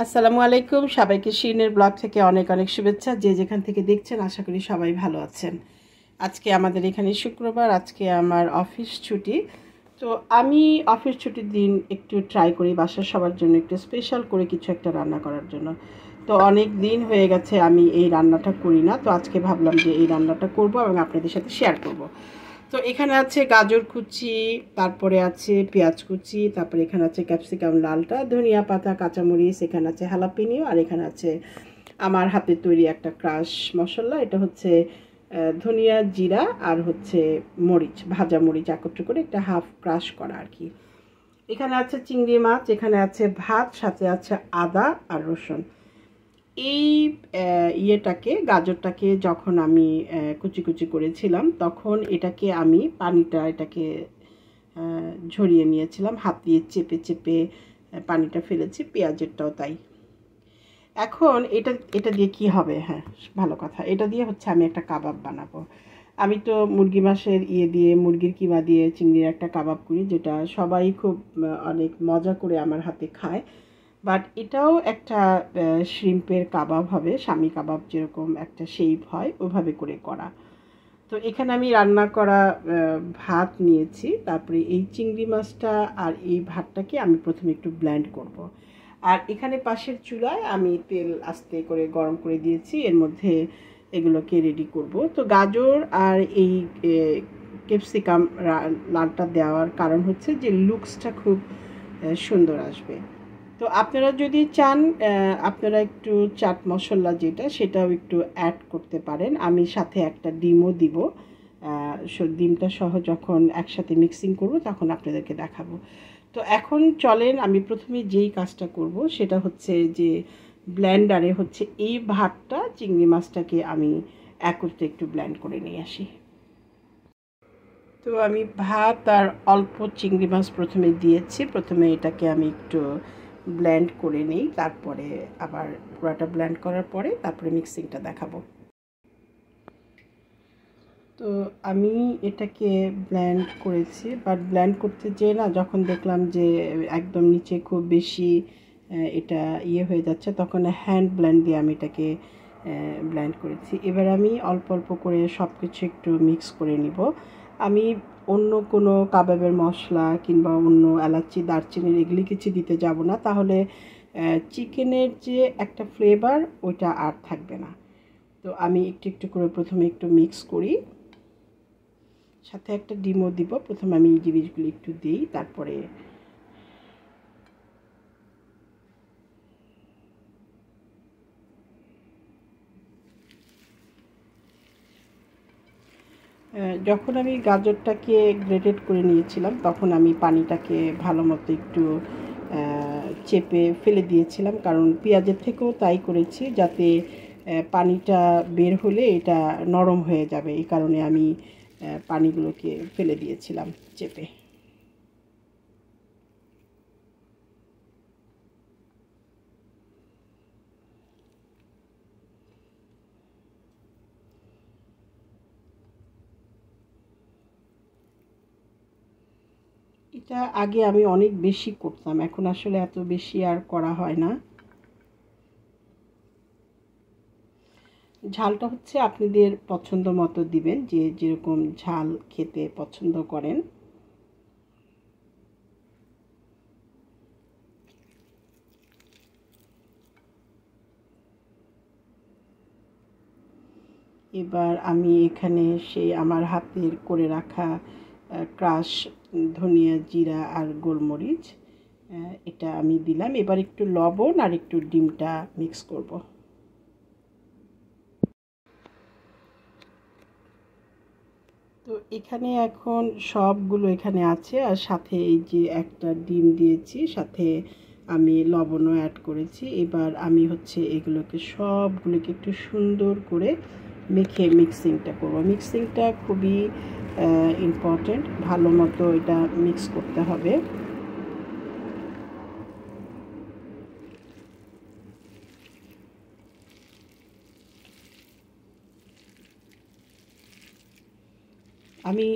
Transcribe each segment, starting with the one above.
আসসালামু আলাইকুম, সবাইকে শিরিনের ব্লগ থেকে অনেক অনেক শুভেচ্ছা। যে যেখান থেকে দেখছেন আশা করি সবাই ভালো আছেন। আজকে আমাদের এখানে শুক্রবার, আজকে আমার অফিস ছুটি। তো আমি অফিস ছুটির দিন একটু ট্রাই করি বাসার সবার জন্য একটু স্পেশাল করে কিছু একটা রান্না করার জন্য। তো অনেক দিন হয়ে গেছে আমি এই রান্নাটা করি না, তো আজকে ভাবলাম যে এই রান্নাটা করব এবং আপনাদের সাথে শেয়ার করব। তো এখানে আছে গাজর কুচি, তারপরে আছে পেঁয়াজ কুচি, তারপরে এখানে আছে ক্যাপসিকাম লালটা, ধনিয়া পাতা, কাঁচামরিচ, এখানে আছে হালাপিনিও, আর এখানে আছে আমার হাতে তৈরি একটা ক্রাশ মশলা। এটা হচ্ছে ধনিয়া, জিরা আর হচ্ছে মরিচ, ভাজা মরিচ একত্র করে একটা হাফ ক্রাশ করা আর কি। এখানে আছে চিংড়ি মাছ, এখানে আছে ভাত, সাথে আছে আদা আর রসুন। এই গাজরটাকে যখন আমি কুচি কুচি করেছিলাম, তখন এটাকে ঝরিয়ে নিয়েছিলাম, হাত দিয়ে চেপে চেপে পানিটা ফেলেছি। পেঁয়াজেরটাও তাই। এখন এটা এটা দিয়ে কি হবে? হ্যাঁ, ভালো কথা, এটা দিয়ে হচ্ছে আমি একটা কাবাব বানাবো। আমি তো মুরগি মাংসের মুরগির কিমা দিয়ে চিংড়ির একটা কাবাব করি, যেটা সবাই খুব অনেক মজা করে আমার হাতে খায়। বাট এটাও একটা শ্রিম্পের কাবাব হবে, স্বামী কাবাব যেরকম একটা শেপ হয় ওভাবে করে করা। তো এখানে আমি রান্না করা ভাত নিয়েছি, তারপরে এই চিংড়ি মাছটা আর এই ভাতটাকে আমি প্রথমে একটু ব্লেন্ড করব। আর এখানে পাশের চুলায় আমি তেল আস্তে করে গরম করে দিয়েছি, এর মধ্যে এগুলোকে রেডি করব। তো গাজর আর এই ক্যাপসিকাম লালটা দেওয়ার কারণ হচ্ছে যে লুকসটা খুব সুন্দর আসবে। তো আপনারা যদি চান, আপনারা একটু চাট মশলা যেটা, সেটাও একটু অ্যাড করতে পারেন। আমি সাথে একটা ডিমও দিব। ডিমটা সহ যখন একসাথে মিক্সিং করব তখন আপনাদেরকে দেখাবো। তো এখন চলেন, আমি প্রথমে যেই কাজটা করব সেটা হচ্ছে যে ব্লেন্ডারে হচ্ছে এই ভাতটা, চিংড়ি মাছটাকে আমি একত্রে একটু ব্লেন্ড করে নিয়ে আসি। তো আমি ভাত আর অল্প চিংড়ি মাছ প্রথমে দিয়েছি। প্রথমে এটাকে আমি একটু ব্লেন্ড করে নিই, তারপরে আবার পুরোটা ব্লেন্ড করার পরে তারপরে মিক্সিংটা দেখাবো। তো আমি এটাকে ব্লেন্ড করেছি, বাট ব্লেন্ড করতে যেয়ে না, যখন দেখলাম যে একদম নিচে খুব বেশি এটা হয়ে যাচ্ছে, তখন হ্যান্ড ব্লেন্ড দিয়ে আমি এটাকে ব্লেন্ড করেছি। এবার আমি অল্প অল্প করে সব কিছু একটু মিক্স করে নিব। আমি অন্য কোনো কাবাবের মশলা কিংবা অন্য এলাচি, দারচিনির এগুলি কিছু দিতে যাব না, তাহলে চিকেনের যে একটা ফ্লেভার ওইটা আর থাকবে না। তো আমি একটু একটু করে প্রথমে একটু মিক্স করি, সাথে একটা ডিমও দিব। প্রথমে আমি এই জিনিসগুলো একটু দিই, তারপরে যখন আমি গাজরটাকে গ্রেটেড করে নিয়েছিলাম, তখন আমি পানিটাকে ভালো মতো একটু চেপে ফেলে দিয়েছিলাম, কারণ পেঁয়াজের থেকেও তাই করেছি, যাতে পানিটা বের হলে এটা নরম হয়ে যাবে, এই কারণে আমি পানিগুলোকে ফেলে দিয়েছিলাম চেপে। এটা আগে আমি অনেক বেশি করতাম, এখন আসলে এত বেশি আর করা হয় না। ঝালটা হচ্ছে আপনাদের পছন্দ মতো দিবেন, যে যেরকম ঝাল খেতে পছন্দ করেন। এবার আমি এখানে সেই আমার হাতের করে রাখা ক্রাশ ধনিয়া, জিরা আর গোলমরিচ, এটা আমি দিলাম। এবার একটু লবণ আর একটু ডিমটা মিক্স করব। তো এখানে এখন সবগুলো এখানে আছে, আর সাথে এই যে একটা ডিম দিয়েছি, সাথে আমি লবণও অ্যাড করেছি। এবার আমি হচ্ছে এগুলোকে সবগুলোকে একটু সুন্দর করে মেখে মিক্সিংটা করব। মিক্সিংটা খুবই ইম্পর্ট্যান্ট, ভালো মতো এটা মিক্স করতে হবে। আমি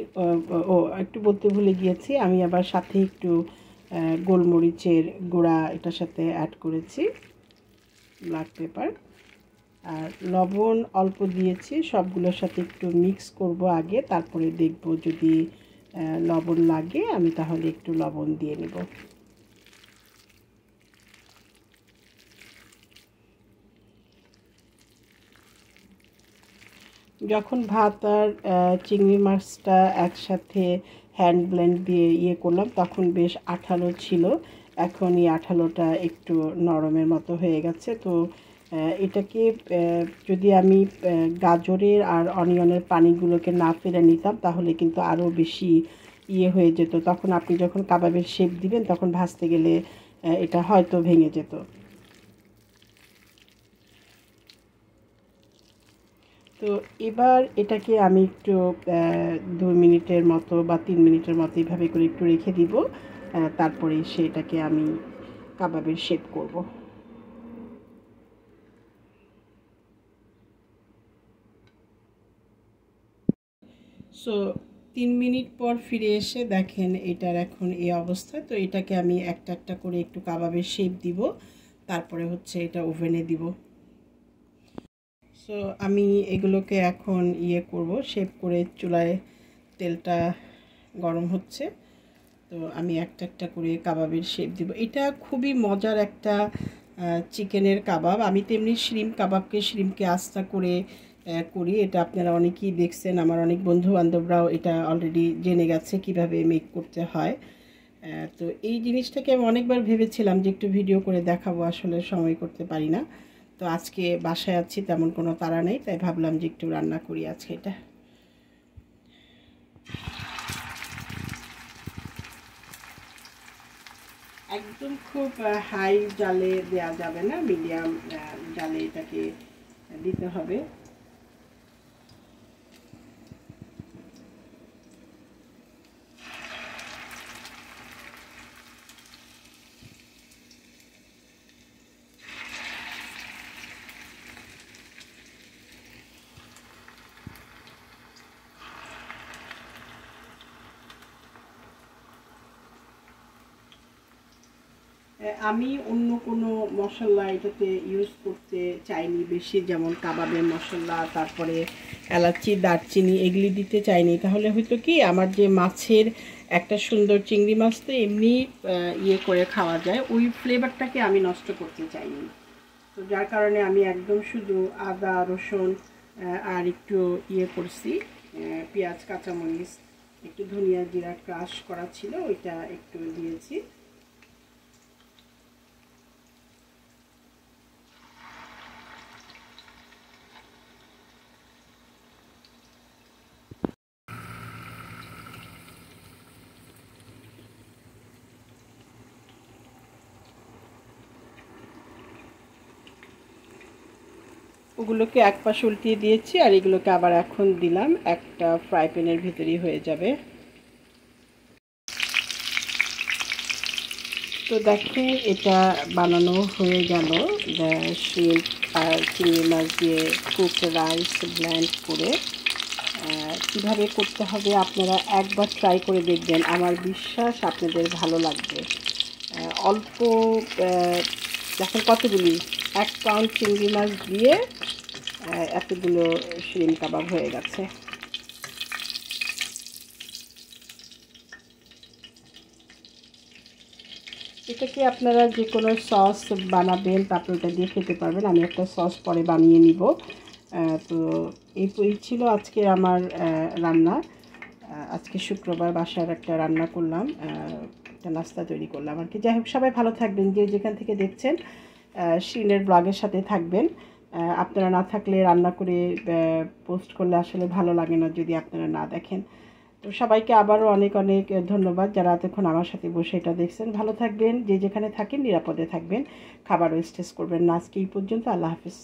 একটু বলতে ভুলে গিয়েছি, আমি আবার সাথে একটু গোলমরিচের গুঁড়া এটার সাথে অ্যাড করেছি। ব্ল্যাক পেপার, আর লবণ অল্প দিয়েছি। সবগুলোর সাথে একটু মিক্স করব আগে, তারপরে দেখব যদি লবণ লাগে আমি তাহলে একটু লবণ দিয়ে নেব। যখন ভাত আর চিংড়ি মাছটা একসাথে হ্যান্ড ব্লেন্ড দিয়ে করলাম তখন বেশ আঠালো ছিল। এখন এই আঠালোটা একটু নরমের মতো হয়ে গেছে। তো এটাকে যদি আমি গাজরের আর অনিয়নের পানিগুলোকে না ফেলে নিতাম তাহলে কিন্তু আরও বেশি হয়ে যেত। তখন আপনি যখন কাবাবের শেপ দিবেন তখন ভাজতে গেলে এটা হয়তো ভেঙে যেত। তো এবার এটাকে আমি একটু 2 মিনিটের মতো বা 3 মিনিটের মতো এইভাবে করে একটু রেখে দিব। তারপরে সেটাকে আমি কাবাবের শেপ করব। সো 3 মিনিট পর ফিরে এসে দেখেন এটার এখন এই অবস্থা। তো এটাকে আমি একটা একটা করে একটু কাবাবের শেপ দিব, তারপরে হচ্ছে এটা ওভেনে দিব। সো আমি এগুলোকে এখন করব, শেপ করে চুলায় তেলটা গরম হচ্ছে। তো আমি একটা একটা করে কাবাবের শেপ দিব। এটা খুবই মজার একটা চিকেনের কাবাব। আমি তেমনি শ্রিমকে আস্তা করে করি। এটা আপনারা অনেকেই দেখছেন, আমার অনেক বন্ধু বান্ধবরাও এটা অলরেডি জেনে গেছে কিভাবে মেক করতে হয়। তো এই জিনিসটাকে আমি অনেকবার ভেবেছিলাম যে একটু ভিডিও করে দেখাবো, আসলে সময় করতে পারি না। তো আজকে বাসায় আছি, তেমন কোনো তাড়া নেই, তাই ভাবলাম যে একটু রান্না করি আজকে এটা। একদম খুব হাই জালে দেওয়া যাবে না, মিডিয়াম জালে এটাকে দিতে হবে। আমি অন্য কোনো মশলা এটাতে ইউজ করতে চাইনি বেশি, যেমন কাবাবের মশলা, তারপরে এলাচি, দারচিনি এগুলি দিতে চাইনি। তাহলে হয়তো কি আমার যে মাছের একটা সুন্দর চিংড়ি মাছ তো এমনি করে খাওয়া যায়, ওই ফ্লেভারটাকে আমি নষ্ট করতে চাইনি। তো যার কারণে আমি একদম শুধু আদা, রসুন আর একটু করছি, পেঁয়াজ, কাঁচামরিচ, একটু ধনিয়া জিরা ক্রাশ করা ছিল ওইটা একটু দিয়েছি। ওগুলোকে এক পাশ উল্টিয়ে দিয়েছি আর এগুলোকে আবার এখন দিলাম, একটা ফ্রাই প্যানের ভিতরেই হয়ে যাবে। তো দেখেন এটা বানানো হয়ে গেল। শ্রিম্প আর চিংড়ি মাছ দিয়ে কুক রাইস ব্লেন্ড করে কীভাবে করতে হবে আপনারা একবার ট্রাই করে দেখবেন, আমার বিশ্বাস আপনাদের ভালো লাগবে। অল্প দেখেন কতগুলি, 1 পাউন্ড চিংড়ি মাছ দিয়ে এতগুলো শ্রিম্প কাবাব হয়ে গেছে। এটাকে আপনারা যে কোনো সস বানাবেন তারপর ওটা দিয়ে খেতে পারবেন। আমি একটা সস পরে বানিয়ে নিব। তো এই ছিল আজকে আমার রান্না। আজকে শুক্রবার বাসার একটা রান্না করলাম, একটা নাস্তা তৈরি করলাম আর কি। যাই হোক, সবাই ভালো থাকবেন, যে যেখান থেকে দেখছেন শিরিনের ব্লগের সাথে থাকবেন। আপনারা না থাকলে রান্না করে পোস্ট করলে আসলে ভালো লাগে না যদি আপনারা না দেখেন। তো সবাইকে আবারও অনেক অনেক ধন্যবাদ যারা এতক্ষণ আমার সাথে বসে এটা দেখছেন। ভালো থাকবেন, যে যেখানে থাকেন নিরাপদে থাকবেন, খাবার ওয়েস্টেজ করবেন না। আজকে এই পর্যন্ত, আল্লাহ হাফিজ।